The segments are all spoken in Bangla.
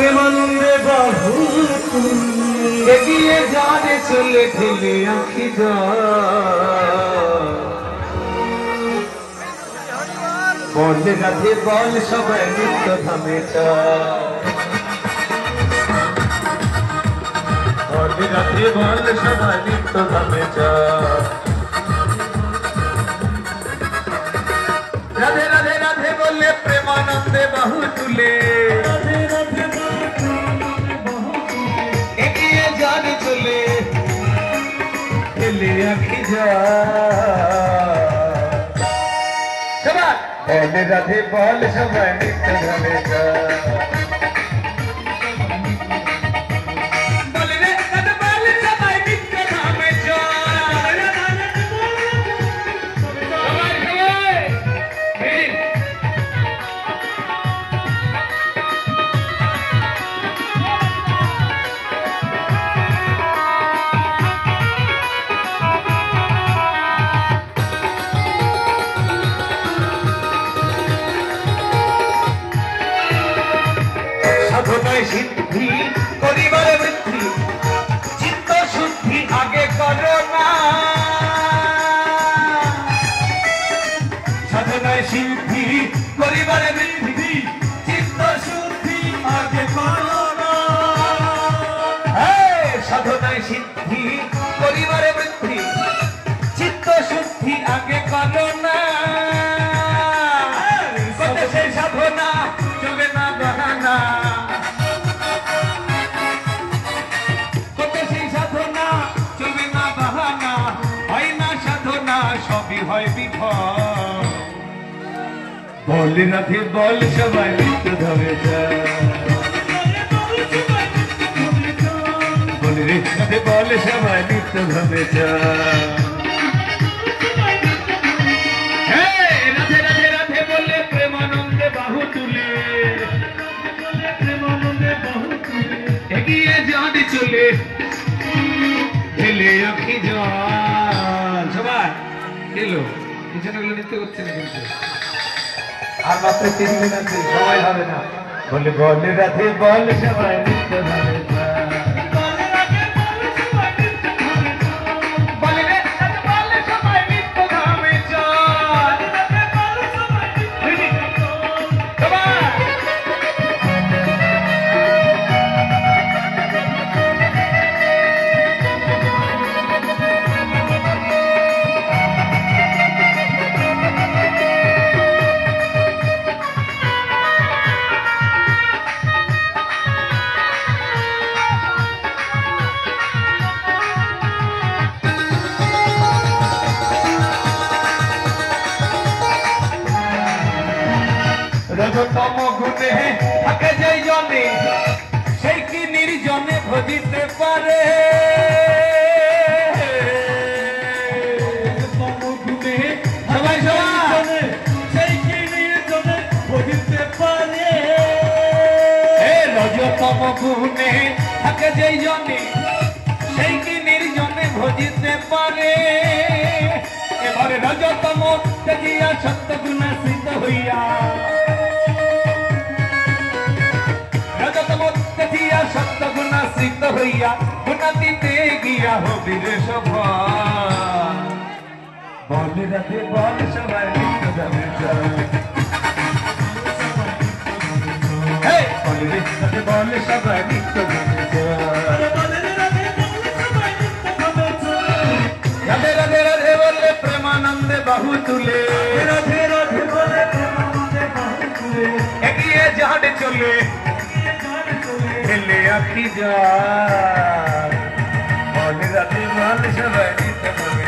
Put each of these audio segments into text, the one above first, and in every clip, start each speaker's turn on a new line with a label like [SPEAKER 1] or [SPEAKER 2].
[SPEAKER 1] প্রেমানন্দে বাহু এগিয়ে যারে চলে ঠেলে আঁখি বল রাধে বল সবাই নিত্য ধামে বল রাধে বল সবাই নিত্য ধামে রাধে রাধে রাধে বললে প্রেমানন্দে বাহু তুলে এগিয়ে যারে চলে ঠেলে আঁখি বল রাধে বল সবাই নিত্য ধামে সাধনায় সিদ্ধি করিবার বৃদ্ধি চিত্ত শুদ্ধি আগে করো না সাধনায় সিদ্ধি করিবার বৃদ্ধি চিত্ত শুদ্ধি আগে করো না সাধনায় সিদ্ধি করিবার বৃদ্ধি চিত্ত শুদ্ধি আগে করো না সেই সাধনা চলবে না বাহানা সবই হয় বিফল বল রাধে বল সবাই নিত্য ধামে বল রে রাধে বল সবাই নিত্য ধামে রাধে রাধে রাধে বললে প্রেমানন্দে বাহু তুলে প্রেমানন্দে বাহু তুলে এগিয়ে যারে চলে ঠেলে আঁখি সবাই এলো পিছনেগুলো নিতে করছে না কিন্তু আর মাত্র 3 মিনিট আছে সময় হবে না বলে বল রাধে বল সবাই নিত্য ধামে রজতম গুণে থাকে যেই জনে সেই কি নির্জনে ভজিতে পারে সবাই সবাই সেই কি নির্জনে ভজিতে পারে রজতম গুণে থাকে যেই জনে সেই কি নির্জনে ভজিতে পারে এবারে রজতম দেখিয়া সত্য গুণাশ্রিত হইয়া সত্য গুণাশ্রিত হইয়া গুণাতীতে গিয়া হবিরে সফল বল রাধে বল সবাই নিত্য ধামে বল রে রাধে বল সবাই নিত্য ধামে রাধে রাধে রাধে বললে প্রেমানন্দে বাহু তুলে রাধে রাধে বলে প্রেমানন্দে বাহু তুলে এগিয়ে যারে চলে ঠেলে আঁখি বল রাধে বল সবাই নিত্য ধামে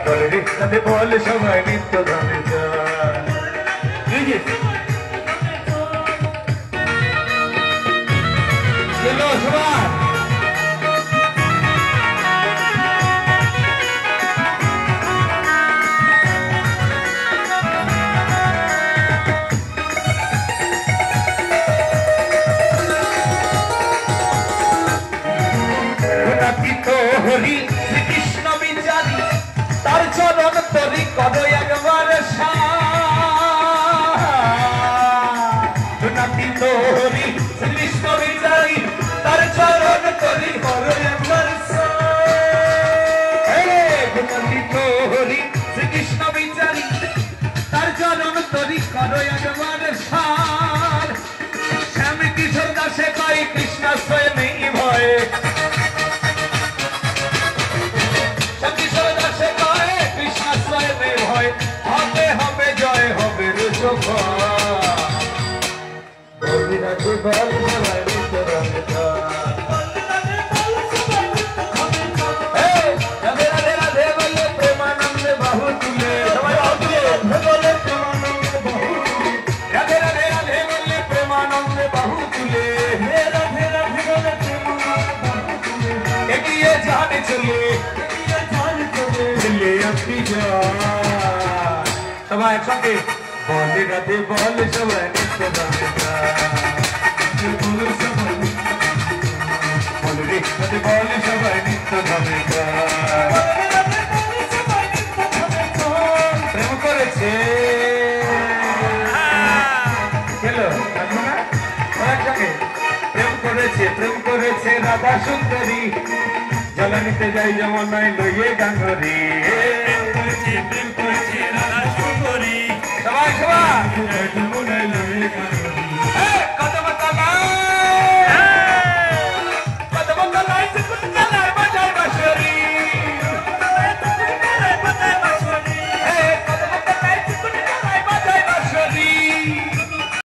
[SPEAKER 1] বল রে রাধে বল সবাই নিত্য ধামে চলো সবাই হরি শ্রীকৃষ্ণ বিচারী তার চরণ তরি করো একবার হরি শ্রীকৃষ্ণ বিচারি তার চরণ তরি করো একবার গুণান্বিত হরি শ্রীকৃষ্ণ বিচারি তার চরণ তরি করো একবার সার শ্যাম কিশোর দাসে কয় কৃষ্ণাশ্রয় নেই ভয় শ্যাম কিশোর দাসে কয় কৃষ্ণাশ্রয় নেই ভয় হবে হবে জয় হবে রসুখ বলি রাখি বল সবাই বিচরণ রাধে রাধে রাধে বলে প্রেমানন্দে বাহু তুলে সবাই বাহু তুলে বলে প্রেমানন্দে বাহু রাধে রাধে রাধে বলে প্রেমানন্দে বাহু তুলে রাধে রাধে বলে প্রেমানন্দে বাহু তুলে এগিয়ে জানে চলে চলে আপনি যান সবাই একসাথে বলে রাধে বল সবাই নিত্য রাধে বল সবাই বলে রে রাধে বল সবাই নিত্য রাধে প্রেম করেছে খেলো একসাথে প্রেম করেছে রাধা সুন্দরী জলানিতে যাই যেমন নাই লইয়ে গাঙ্গরি প্রেম করেছে রাধা সুন্দরী সবাই সবাই